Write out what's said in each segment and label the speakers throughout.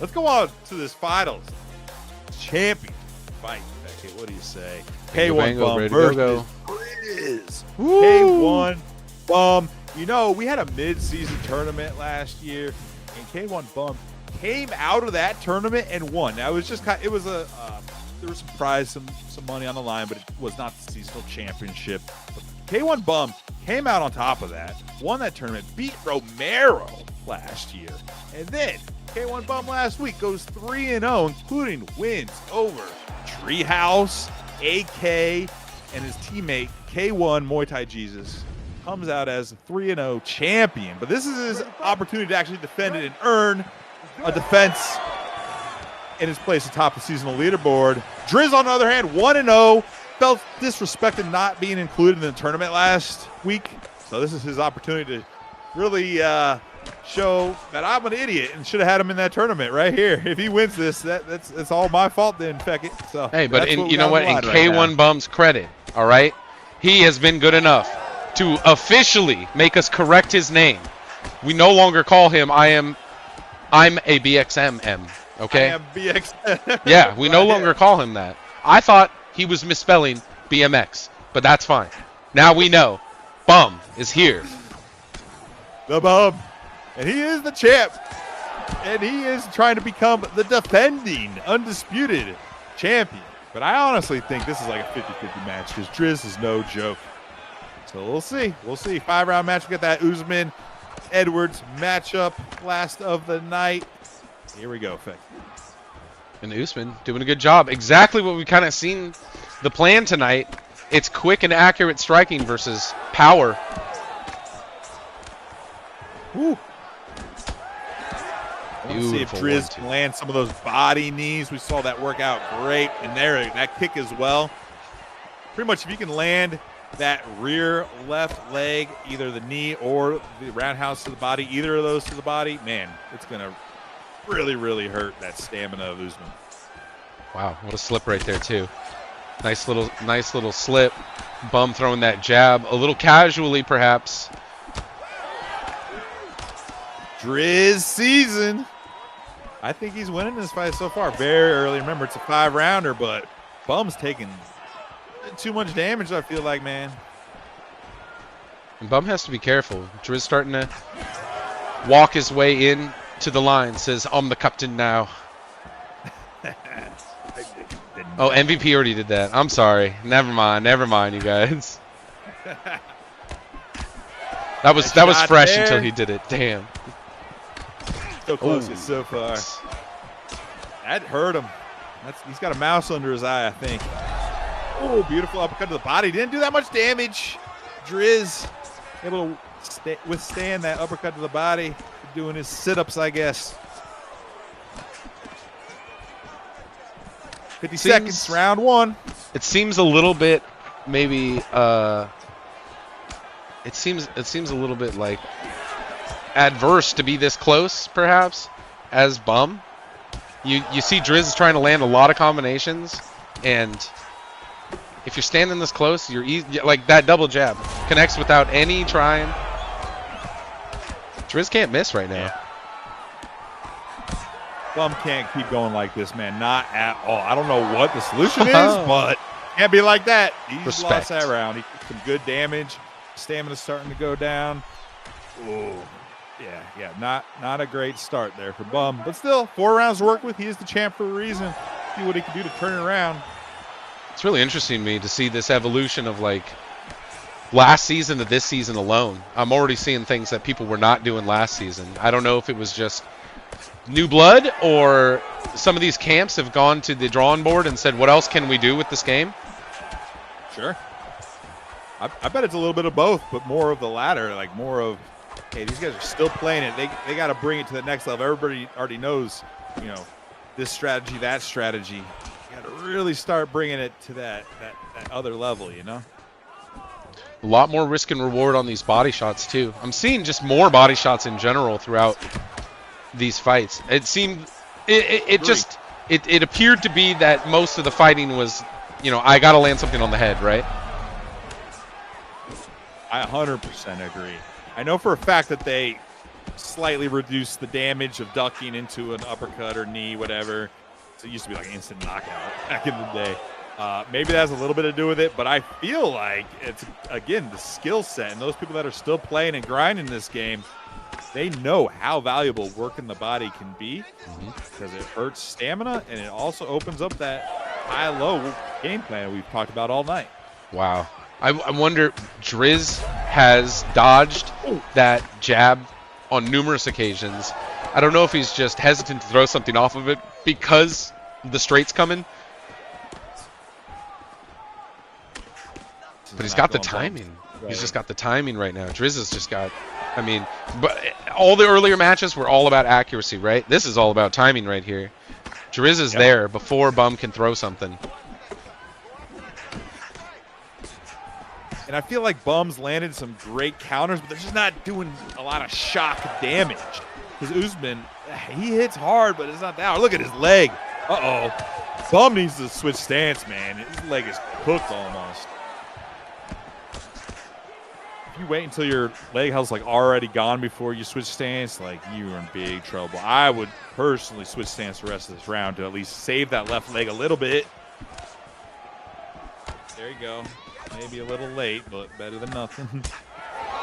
Speaker 1: Let's go on to this finals champion fight. Okay, what do you say? K1 Bum versus Driz. K1 Bum. You know, we had a mid-season tournament last year, and K1 Bum came out of that tournament and won. Now, it was just kind of, it was a there was some prize, some money on the line, but it was not the seasonal championship. But K1 Bum came out on top of that, won that tournament, beat Romero last year, and then K1 Bum last week goes 3-0, including wins over Treehouse, AK, and his teammate K1 Muay Thai Jesus. Comes out as a 3-0 champion, but this is his opportunity to actually defend it and earn a defense in his place atop the seasonal leaderboard. Driz, on the other hand, 1-0, felt disrespected not being included in the tournament last week, so this is his opportunity to really show that I'm an idiot and should have had him in that tournament right here. If he wins this, that's all my fault then, feck it. So
Speaker 2: hey, but you know what? In K1 Bum's credit, all right, he has been good enough to officially make us correct his name. We no longer call him I'm a BXM, okay?
Speaker 1: I am BXM.
Speaker 2: Yeah, we no longer call him that. I thought he was misspelling BMX, but that's fine. Now we know. Bum is here.
Speaker 1: The Bum. And he is the champ. And he is trying to become the defending, undisputed champion. But I honestly think this is like a 50-50 match because Driz is no joke. So we'll see. We'll see. 5-round match. We got that Usman-Edwards matchup, last of the night. Here we go, Feck.
Speaker 2: And Usman doing a good job. Exactly what we kind of seen the plan tonight. It's quick and accurate striking versus power.
Speaker 1: Woo. Let's see if Driz can land some of those body knees. We saw that work out great. And there, that kick as well. Pretty much if you can land that rear left leg, either the knee or the roundhouse to the body, either of those to the body, man, it's going to really, really hurt that stamina of Usman.
Speaker 2: Wow, what a slip right there too. Nice little slip. Bum throwing that jab a little casually, perhaps.
Speaker 1: Driz season. I think he's winning this fight so far. Very early. Remember, it's a 5-rounder, but Bum's taking too much damage, I feel like, man.
Speaker 2: And Bum has to be careful. Driz starting to walk his way in to the line. Says, I'm the captain now. Oh, MVP already did that. I'm sorry. Never mind, you guys. That was fresh there until he did it. Damn.
Speaker 1: So close so far. That hurt him. He's got a mouse under his eye, I think. Oh, beautiful uppercut to the body. Didn't do that much damage. Driz able to withstand that uppercut to the body. Doing his sit-ups, I guess. 50 seconds, round one.
Speaker 2: It seems a little bit, maybe. It seems a little bit like adverse to be this close, perhaps, as Bum. You see, Driz is trying to land a lot of combinations, and if you're standing this close, you're easy, like that double jab connects without any trying. Driz can't miss right now.
Speaker 1: Bum can't keep going like this, man. Not at all. I don't know what the solution is, but can't be like that. He's lost that round. He took some good damage. Stamina's starting to go down. Oh, yeah. Not a great start there for Bum, but still 4 rounds to work with. He is the champ for a reason. See what he can do to turn it around.
Speaker 2: It's really interesting to me to see this evolution of like last season to this season alone. I'm already seeing things that people were not doing last season. I don't know if it was just new blood or some of these camps have gone to the drawing board and said, what else can we do with this game?
Speaker 1: Sure. I bet it's a little bit of both, but more of the latter, like more of, hey, these guys are still playing it. They got to bring it to the next level. Everybody already knows, this strategy, that strategy. You got to really start bringing it to that other level, A
Speaker 2: lot more risk and reward on these body shots, too. I'm seeing just more body shots in general throughout these fights. It seemed, it appeared to be that most of the fighting was, I got to land something on the head, right?
Speaker 1: I 100% agree. I know for a fact that they slightly reduce the damage of ducking into an uppercut or knee, whatever. So it used to be like instant knockout back in the day. Maybe that has a little bit to do with it, but I feel like it's, again, the skill set. And those people that are still playing and grinding this game, they know how valuable working the body can be because it hurts stamina and it also opens up that high-low game plan we've talked about all night.
Speaker 2: Wow. I wonder, Driz has dodged that jab on numerous occasions. I don't know if he's just hesitant to throw something off of it because the straight's coming. But he's got the timing. Right. He's just got the timing right now. Driz has just got, I mean, but all the earlier matches were all about accuracy, right? This is all about timing right here. Driz is there before Bum can throw something.
Speaker 1: And I feel like Bum's landed some great counters, but they're just not doing a lot of shock damage. Because Usman, he hits hard, but it's not that hard. Look at his leg. Uh-oh. Bum needs to switch stance, man. His leg is cooked almost. If you wait until your leg health's like already gone before you switch stance, like you're in big trouble. I would personally switch stance the rest of this round to at least save that left leg a little bit. There you go. Maybe a little late, but better than nothing.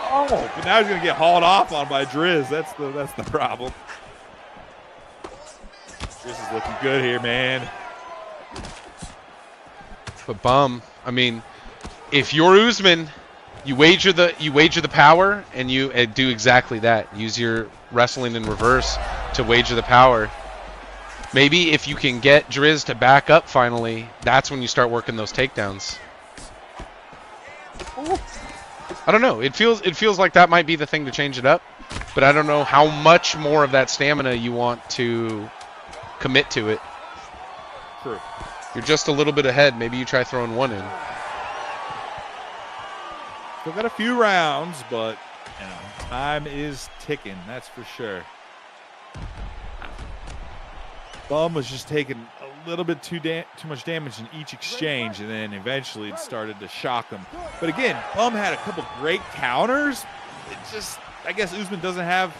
Speaker 1: Oh, but now he's gonna get hauled off on by Driz. That's the problem. Driz is looking good here, man.
Speaker 2: But Bum, I mean, if you're Usman, you wager the power, and you do exactly that. Use your wrestling in reverse to wager the power. Maybe if you can get Driz to back up finally, that's when you start working those takedowns. I don't know. It feels like that might be the thing to change it up, but I don't know how much more of that stamina you want to commit to it.
Speaker 1: True.
Speaker 2: You're just a little bit ahead. Maybe you try throwing one in.
Speaker 1: Still got a few rounds, but you know, time is ticking. That's for sure. Bum was just taking a little bit too much damage in each exchange, and then eventually it started to shock him. But again, Bum had a couple great counters. It just, I guess Usman doesn't have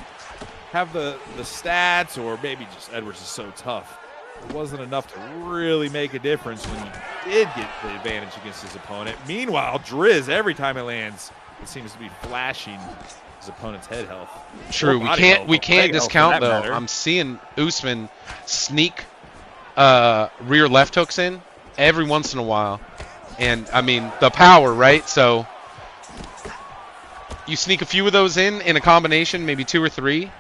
Speaker 1: the stats, or maybe just Edwards is so tough. It wasn't enough to really make a difference when he did get the advantage against his opponent. Meanwhile, Driz, every time it lands, it seems to be flashing his opponent's head health.
Speaker 2: True, we can't discount though. I'm seeing Usman sneak rear left hooks in every once in a while, and I mean the power, right? So you sneak a few of those in a combination, maybe 2 or 3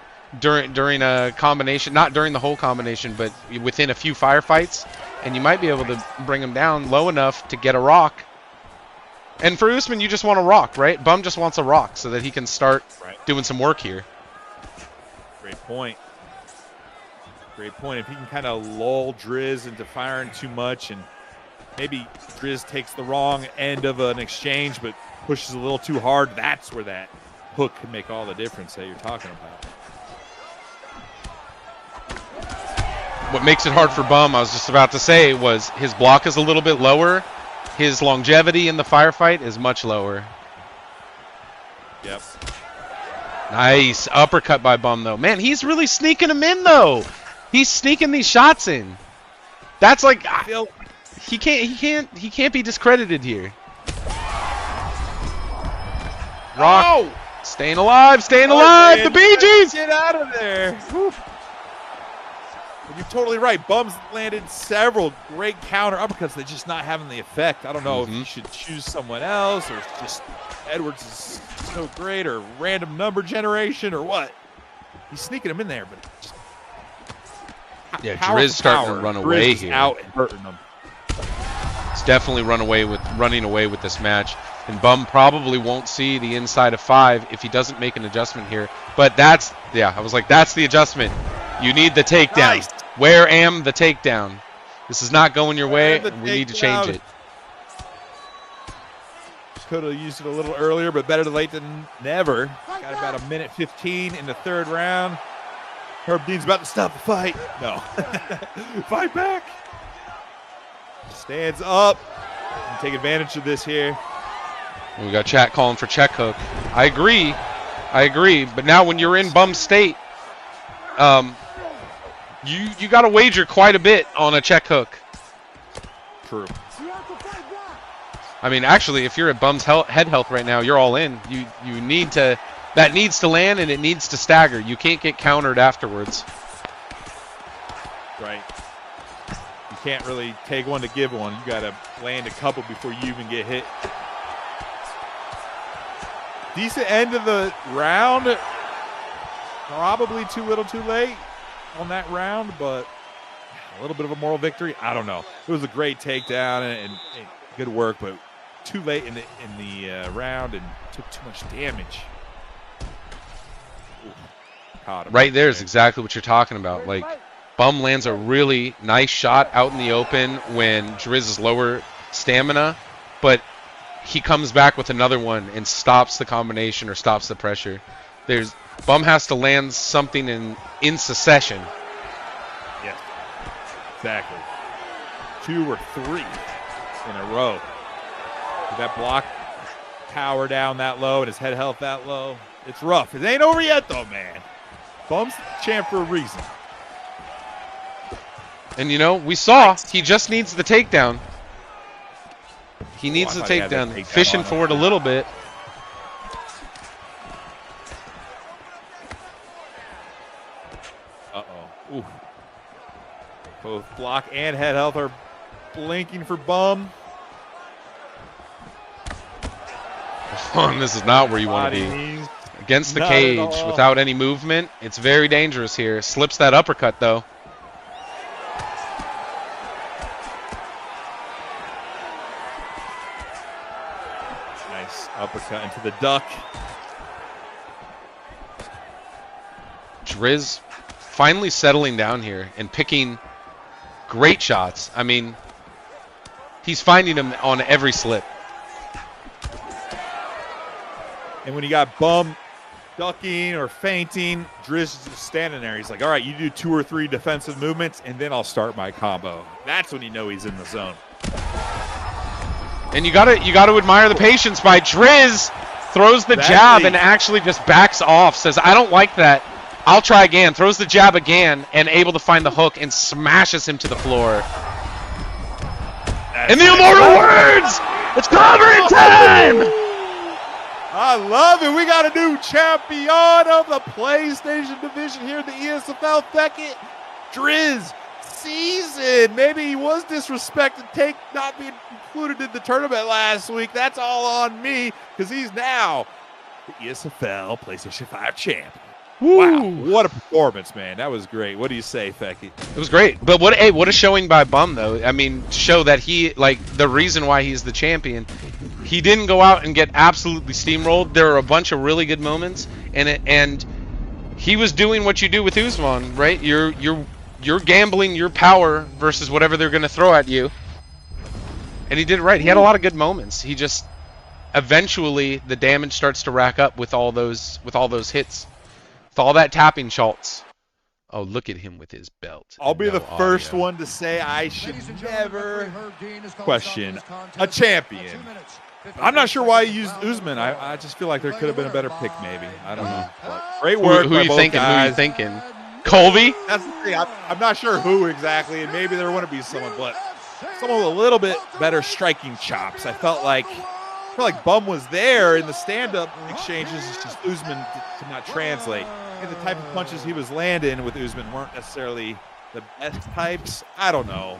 Speaker 2: during a combination, not during the whole combination, but within a few firefights, and you might be able to bring him down low enough to get a rock. And for Usman, you just want a rock, right? Bum just wants a rock so that he can start doing some work here.
Speaker 1: Great point. Great point. If he can kind of lull Driz into firing too much, and maybe Driz takes the wrong end of an exchange but pushes a little too hard, that's where that hook can make all the difference that you're talking about.
Speaker 2: What makes it hard for Bum, I was just about to say, was his block is a little bit lower. His longevity in the firefight is much lower.
Speaker 1: Yep.
Speaker 2: Nice uppercut by Bum though. Man, he's really sneaking him in though. He's sneaking these shots in. That's like he can't be discredited here. Rock.
Speaker 1: Oh!
Speaker 2: Staying alive, staying alive. The Bee Gees.
Speaker 1: Get out of there. Whew. You're totally right. Bum's landed several great counter uppercuts. They're just not having the effect. I don't know if you should choose someone else, or just Edwards is so great, or random number generation, or what. He's sneaking him in there, but just
Speaker 2: Driz starting to run away here.
Speaker 1: Out and hurting him.
Speaker 2: It's definitely running away with this match. And Bum probably won't see the inside of 5 if he doesn't make an adjustment here. But that's, I was like, that's the adjustment. You need the takedown.
Speaker 1: Nice.
Speaker 2: Where am the takedown? This is not going your way. We need to change it.
Speaker 1: Could have used it a little earlier, but better late than never. Got about 1:15 in the 3rd round. Herb Dean's about to stop the fight. No. Fight back. Stands up. Take advantage of this here.
Speaker 2: We got chat calling for check hook. I agree. I agree. But now when you're in bum state, you got to wager quite a bit on a check hook.
Speaker 1: True.
Speaker 2: I mean, actually, if you're at bum's head health right now, you're all in. You need to. That needs to land, and it needs to stagger. You can't get countered afterwards.
Speaker 1: Right. You can't really take one to give one. You got to land a couple before you even get hit. Decent end of the round. Probably too little too late on that round, but a little bit of a moral victory. I don't know. It was a great takedown and good work, but too late in the round and took too much damage. Ooh,
Speaker 2: right there is exactly what you're talking about. Like, Bum lands a really nice shot out in the open when Driz is lower stamina, but he comes back with another one and stops the combination or stops the pressure. Bum has to land something in succession.
Speaker 1: Yes, exactly. 2 or 3 in a row. With that block power down that low and his head health that low. It's rough. It ain't over yet, though, man. Bum's champ for a reason.
Speaker 2: And, you know, we saw he just needs the takedown. He needs the takedown. Fishing for it a little bit.
Speaker 1: Uh-oh. Ooh. Both block and head health are blinking for Bum.
Speaker 2: And this is not where you want to be. Against the cage without any movement. It's very dangerous here. Slips that uppercut, though.
Speaker 1: Nice uppercut into the duck.
Speaker 2: Driz finally settling down here and picking great shots. I mean, he's finding them on every slip.
Speaker 1: And when you got Bum ducking or feinting, Driz is just standing there. He's like, all right, you do 2 or 3 defensive movements, and then I'll start my combo. That's when you know he's in the zone.
Speaker 2: And you gotta admire the patience by Driz. Throws the jab and actually just backs off. Says, I don't like that. I'll try again. Throws the jab again and able to find the hook and smashes him to the floor. In the immortal words, it's covering time!
Speaker 1: I love it. We got a new champion of the PlayStation division here in the ESFL. Beckett, Driz, season. Maybe he was disrespected, not being included in the tournament last week. That's all on me because he's now the ESFL PlayStation 5 champ.
Speaker 2: Woo.
Speaker 1: Wow, what a performance, man. That was great. What do you say, Fecky?
Speaker 2: It was great. But what a showing by Bum, though. I mean, to show that he, like, the reason why he's the champion, he didn't go out and get absolutely steamrolled. There were a bunch of really good moments, and he was doing what you do with Usman, right? You're gambling your power versus whatever they're going to throw at you. And he did it right. He had a lot of good moments. He just eventually the damage starts to rack up with all those hits. With all that tapping Schultz. Oh, look at him with his belt.
Speaker 1: I'll be the first one to say I should never question a champion. I'm not sure why he used Usman. I just feel like there could have been a better pick, maybe. I don't know. But great work by both guys.
Speaker 2: Who you thinking? Colby?
Speaker 1: That's the thing. I'm not sure who exactly, and maybe there want to be someone, but someone with a little bit better striking chops. I felt like Bum was there in the stand-up exchanges. It's just Usman did not translate. And the type of punches he was landing with Usman weren't necessarily the best types. I don't know.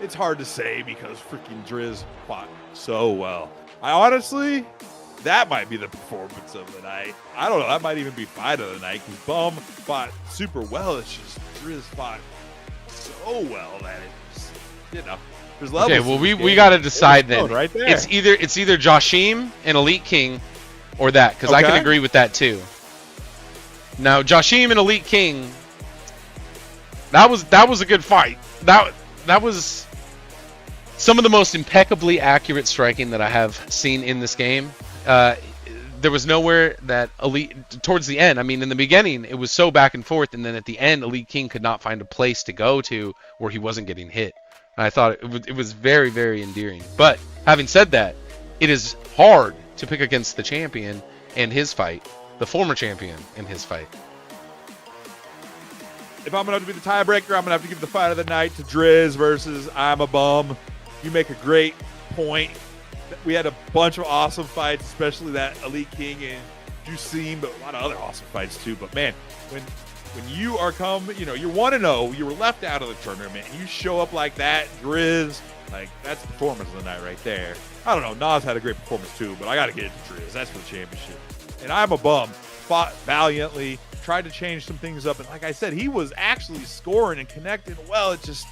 Speaker 1: It's hard to say because freaking Driz fought so well. That might be the performance of the night. I don't know. That might even be fight of the night because Bum fought super well. It's just Driz fought so well that it's, there's levels.
Speaker 2: Okay, well, we got to decide then.
Speaker 1: Right there.
Speaker 2: It's either Joshim and Elite King or that, because I can agree with that too. Now, Joshim and Elite King, that was a good fight. That was some of the most impeccably accurate striking that I have seen in this game. There was nowhere that Elite, towards the end, I mean, in the beginning, it was so back and forth, and then at the end, Elite King could not find a place to go to where he wasn't getting hit. And I thought it was very, very endearing. But having said that, it is hard to pick against the champion and his fight. the former champion, in his fight.
Speaker 1: If I'm going to have to be the tiebreaker, I'm going to have to give the fight of the night to Driz versus I'm a Bum. You make a great point. We had a bunch of awesome fights, especially that Elite King and Juicine, but a lot of other awesome fights too. But man, when you are you're 1-0, you were left out of the tournament, and you show up like that, Driz, like that's performance of the night right there. I don't know, Nas had a great performance too, but I got to get it to Driz. That's for the championship. And I'm a Bum. Fought valiantly, tried to change some things up, and like I said, he was actually scoring and connecting well. It just,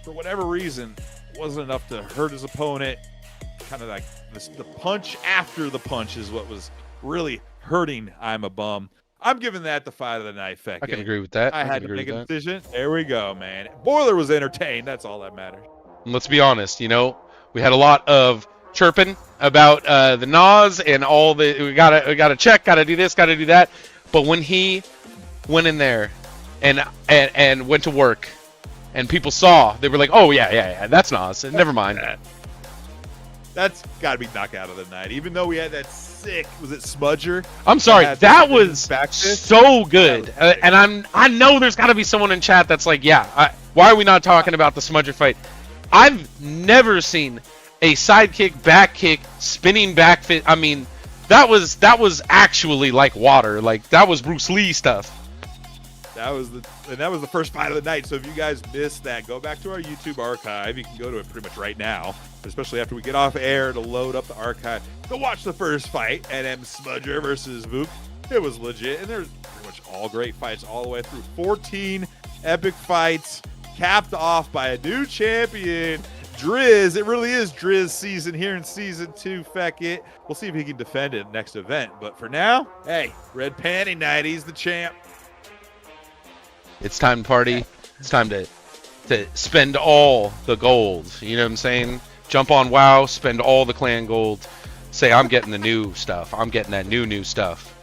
Speaker 1: for whatever reason, wasn't enough to hurt his opponent. Kind of like the punch after the punch is what was really hurting I'm a Bum. I'm giving that the fight of the night. Feck.
Speaker 2: I can agree with that.
Speaker 1: I had to make a decision. There we go, man. Boiler was entertained. That's all that matters.
Speaker 2: And let's be honest, we had a lot of chirping about the Nas and all the we gotta check, gotta do this, gotta do that. But when he went in there and went to work, and people saw, they were like, "Oh yeah, that's Nas." And never mind.
Speaker 1: That's got to be knockout of the night. Even though we had that sick, was it Smudger?
Speaker 2: I'm sorry, that was so good. And I know there's got to be someone in chat that's like, why are we not talking about the Smudger fight? I've never seen a sidekick, back kick, spinning back fit. I mean, that was actually like water. Like that was Bruce Lee stuff.
Speaker 1: That was the first fight of the night. So if you guys missed that, go back to our YouTube archive. You can go to it pretty much right now, especially after we get off air to load up the archive. Go watch the first fight, NM Smudger versus Bout. It was legit, and there's pretty much all great fights all the way through. 14 epic fights, capped off by a new champion, Driz. It really is Driz season here in season 2. Feck it. We'll see if he can defend it next event. But for now, hey, red panty night. He's the champ.
Speaker 2: It's time to party. It's time to spend all the gold. You know what I'm saying? Jump on WoW, spend all the clan gold. Say, I'm getting the new stuff. I'm getting that new stuff.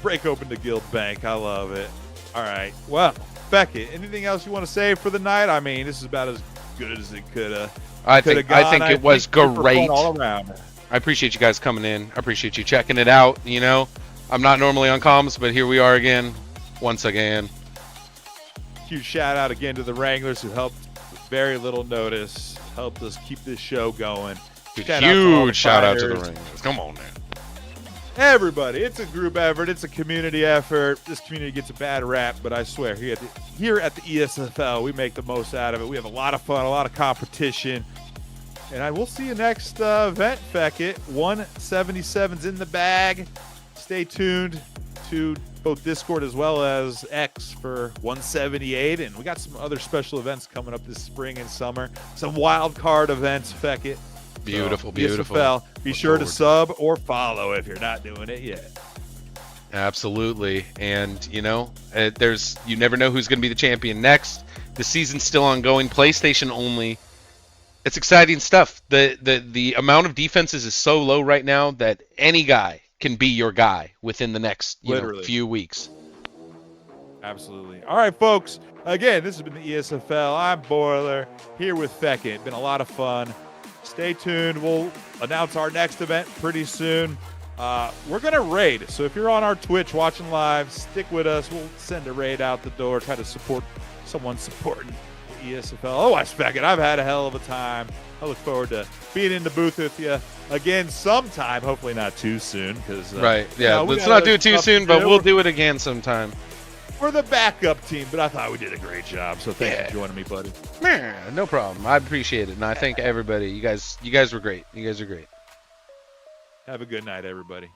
Speaker 1: Break open the guild bank. I love it. All right. Well, Beckett, anything else you want to say for the night? I mean, this is about as good as it could have.
Speaker 2: I think it was great.
Speaker 1: All around.
Speaker 2: I appreciate you guys coming in. I appreciate you checking it out. I'm not normally on comms, but here we are again. Once again.
Speaker 1: Huge shout out again to the Wranglers who helped with very little notice, helped us keep this show going.
Speaker 2: Huge shout out to the Wranglers. Come on, man.
Speaker 1: Everybody, it's a group effort. It's a community effort. This community gets a bad rap, but I swear, here at the ESFL, we make the most out of it. We have a lot of fun, a lot of competition. And I will see you next event, Beckett. 177's in the bag. Stay tuned to both Discord as well as X for 178, and we got some other special events coming up this spring and summer. Some wild card events, Beckett.
Speaker 2: Beautiful.
Speaker 1: ESFL. Be sure to sub or follow if you're not doing it yet.
Speaker 2: Absolutely, and you never know who's going to be the champion next. The season's still ongoing, PlayStation only. It's exciting stuff. The amount of defenses is so low right now that any guy can be your guy within the next few weeks.
Speaker 1: Absolutely. All right, folks. Again, this has been the ESFL. I'm Boiler here with Beckett. Been a lot of fun. Stay tuned. We'll announce our next event pretty soon. We're going to raid. So if you're on our Twitch watching live, stick with us. We'll send a raid out the door. Try to support someone supporting the ESFL. Otherwise, Beckett, I've had a hell of a time. I look forward to being in the booth with you again sometime. Hopefully not too soon.
Speaker 2: Right. Yeah. Let's not do it too soon, but we'll do it again sometime.
Speaker 1: We're the backup team, but I thought we did a great job. So thanks for joining me, buddy.
Speaker 2: No problem. I appreciate it, and I thank everybody. You guys were great. You guys are great.
Speaker 1: Have a good night, everybody.